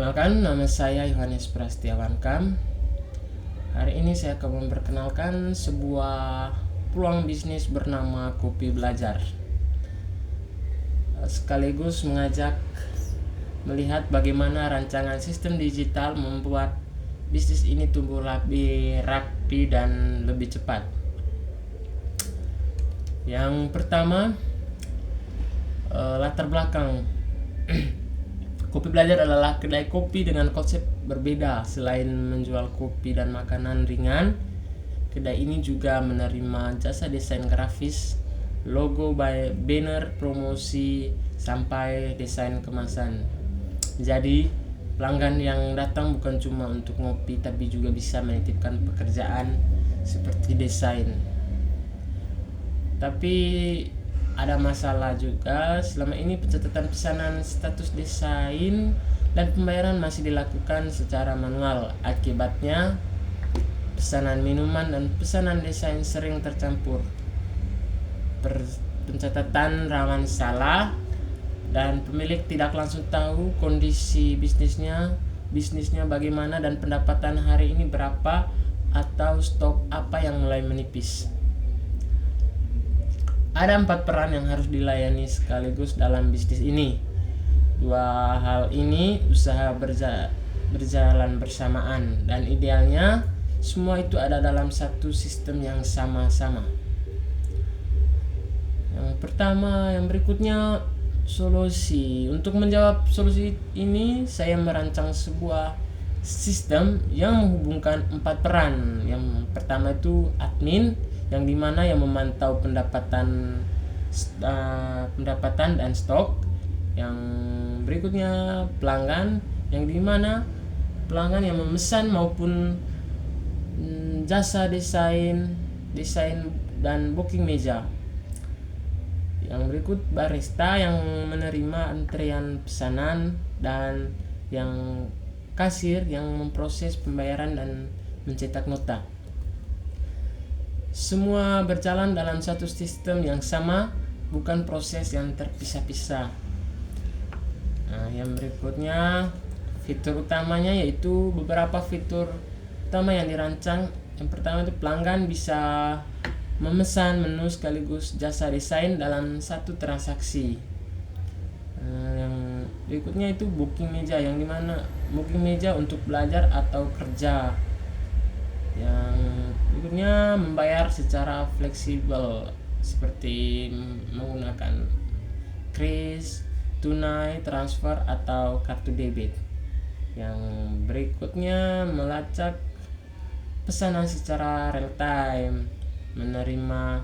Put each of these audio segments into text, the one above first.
Perkenalkan, nama saya Yohanes Prastiawan Kam. Hari ini saya akan memperkenalkan sebuah peluang bisnis bernama Kopi Belajar, sekaligus mengajak melihat bagaimana rancangan sistem digital membuat bisnis ini tumbuh lebih rapi dan lebih cepat. Yang pertama, latar belakang. Kopi Belajar adalah kedai kopi dengan konsep berbeda. Selain menjual kopi dan makanan ringan, kedai ini juga menerima jasa desain grafis, logo, banner, promosi, sampai desain kemasan. Jadi, pelanggan yang datang bukan cuma untuk ngopi, tapi juga bisa menitipkan pekerjaan seperti desain. Tapi ada masalah juga. Selama ini pencatatan pesanan, status desain, dan pembayaran masih dilakukan secara manual. Akibatnya pesanan minuman dan pesanan desain sering tercampur. Pencatatan rawan salah dan pemilik tidak langsung tahu kondisi bisnisnya bagaimana dan pendapatan hari ini berapa atau stok apa yang mulai menipis. Ada 4 peran yang harus dilayani sekaligus dalam bisnis ini. 2 hal ini usaha berjalan bersamaan, dan idealnya semua itu ada dalam satu sistem yang sama-sama. Yang berikutnya, solusi. Untuk menjawab solusi ini, saya merancang sebuah sistem yang menghubungkan 4 peran. Yang pertama itu admin, yang dimana yang memantau pendapatan dan stok. Yang berikutnya pelanggan, yang dimana pelanggan yang memesan maupun jasa desain dan booking meja. Yang berikut barista, yang menerima antrian pesanan, dan yang kasir yang memproses pembayaran dan mencetak nota. Semua berjalan dalam satu sistem yang sama, bukan proses yang terpisah-pisah. Yang berikutnya, fitur utamanya, yaitu beberapa fitur utama yang dirancang. Yang pertama itu pelanggan bisa memesan menu sekaligus jasa desain dalam satu transaksi. Yang berikutnya itu booking meja, yang dimana booking meja untuk belajar atau kerja. Yang berikutnya membayar secara fleksibel seperti menggunakan kris, tunai, transfer, atau kartu debit. Yang berikutnya melacak pesanan secara real time, menerima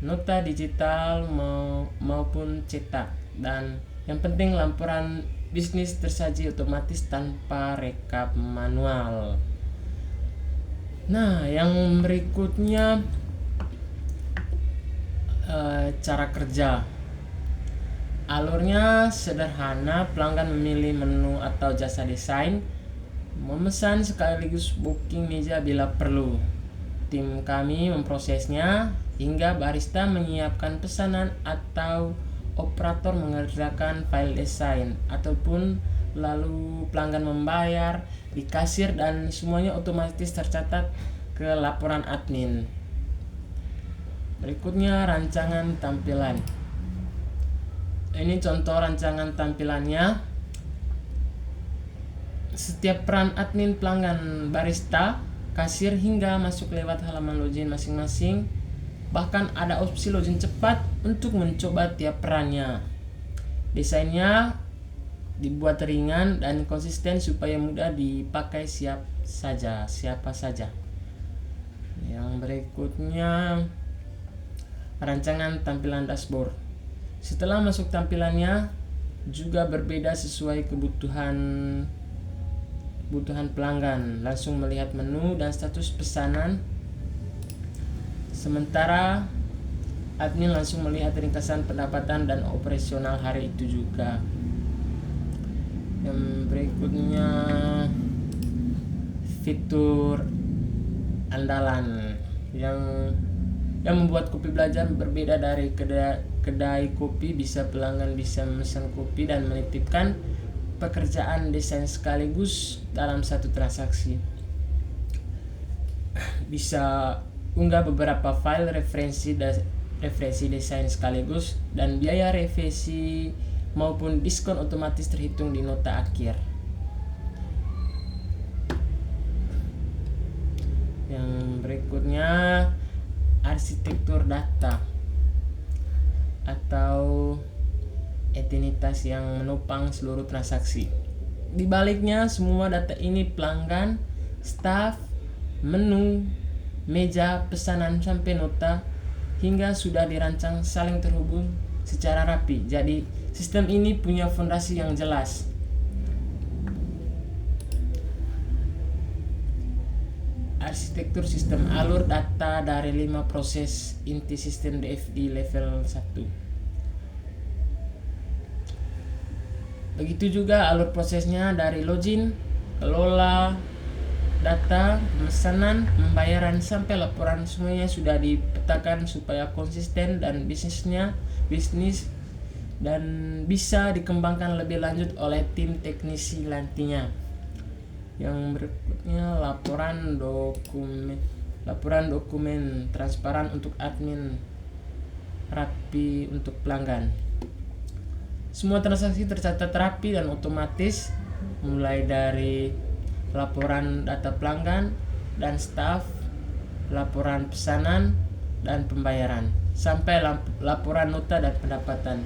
nota digital maupun cetak, dan yang penting laporan bisnis tersaji otomatis tanpa rekap manual. Nah, yang berikutnya cara kerja. Alurnya sederhana, pelanggan memilih menu atau jasa desain, memesan sekaligus booking meja bila perlu. Tim kami memprosesnya hingga barista menyiapkan pesanan atau operator mengerjakan file desain, ataupun lalu pelanggan membayar di kasir, dan semuanya otomatis tercatat ke laporan admin. Berikutnya rancangan tampilan. Ini contoh rancangan tampilannya. Setiap peran admin, pelanggan, barista, kasir, hingga masuk lewat halaman login masing-masing. Bahkan ada opsi login cepat untuk mencoba tiap perannya. Desainnya dibuat ringan dan konsisten supaya mudah dipakai siapa saja. Yang berikutnya rancangan tampilan dashboard. Setelah masuk, tampilannya juga berbeda sesuai kebutuhan pelanggan. Langsung melihat menu dan status pesanan, sementara admin langsung melihat ringkasan pendapatan dan operasional hari itu juga. Yang berikutnya fitur andalan yang membuat Kopi Belajar berbeda dari kedai kopi. Pelanggan bisa memesan kopi dan menitipkan pekerjaan desain sekaligus dalam satu transaksi. Bisa unggah beberapa file referensi desain sekaligus, dan biaya revisi maupun diskon otomatis terhitung di nota akhir. Yang berikutnya, arsitektur data atau entitas yang menopang seluruh transaksi. Di baliknya, semua data ini pelanggan, staff, menu, meja, pesanan, sampai nota hingga sudah dirancang saling terhubung secara rapi. Jadi, sistem ini punya fondasi yang jelas. Arsitektur sistem alur data dari 5 proses inti sistem DFD level 1. Begitu juga alur prosesnya dari login, kelola data, pemesanan, pembayaran, sampai laporan, semuanya sudah dipetakan supaya konsisten dan bisnis dan bisa dikembangkan lebih lanjut oleh tim teknisi nantinya. Yang berikutnya, laporan dokumen transparan untuk admin, rapi untuk pelanggan. Semua transaksi tercatat rapi dan otomatis, mulai dari laporan data pelanggan dan staf, laporan pesanan dan pembayaran, sampai laporan nota dan pendapatan.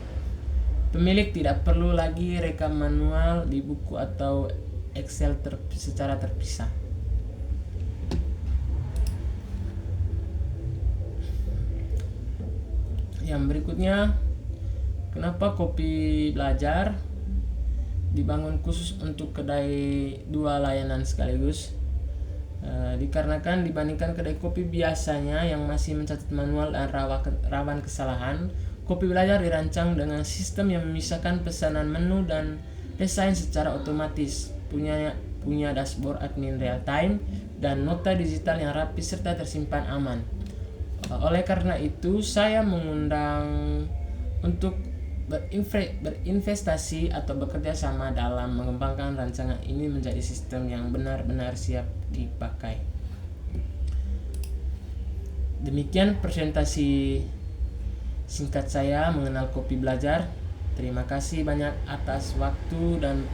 Pemilik tidak perlu lagi rekam manual di buku atau Excel secara terpisah. Yang berikutnya, kenapa Kopi Belajar dibangun khusus untuk kedai dua layanan sekaligus? Dikarenakan dibandingkan kedai kopi biasanya yang masih mencatat manual dan rawan kesalahan, Kopi Belajar dirancang dengan sistem yang memisahkan pesanan, menu, dan desain secara otomatis, punya dashboard admin real time, dan nota digital yang rapi serta tersimpan aman. Oleh karena itu, saya mengundang untuk berinvestasi atau bekerja sama dalam mengembangkan rancangan ini menjadi sistem yang benar-benar siap dipakai. Demikian presentasi singkat saya mengenal Kopi Belajar. Terima kasih banyak atas waktu dan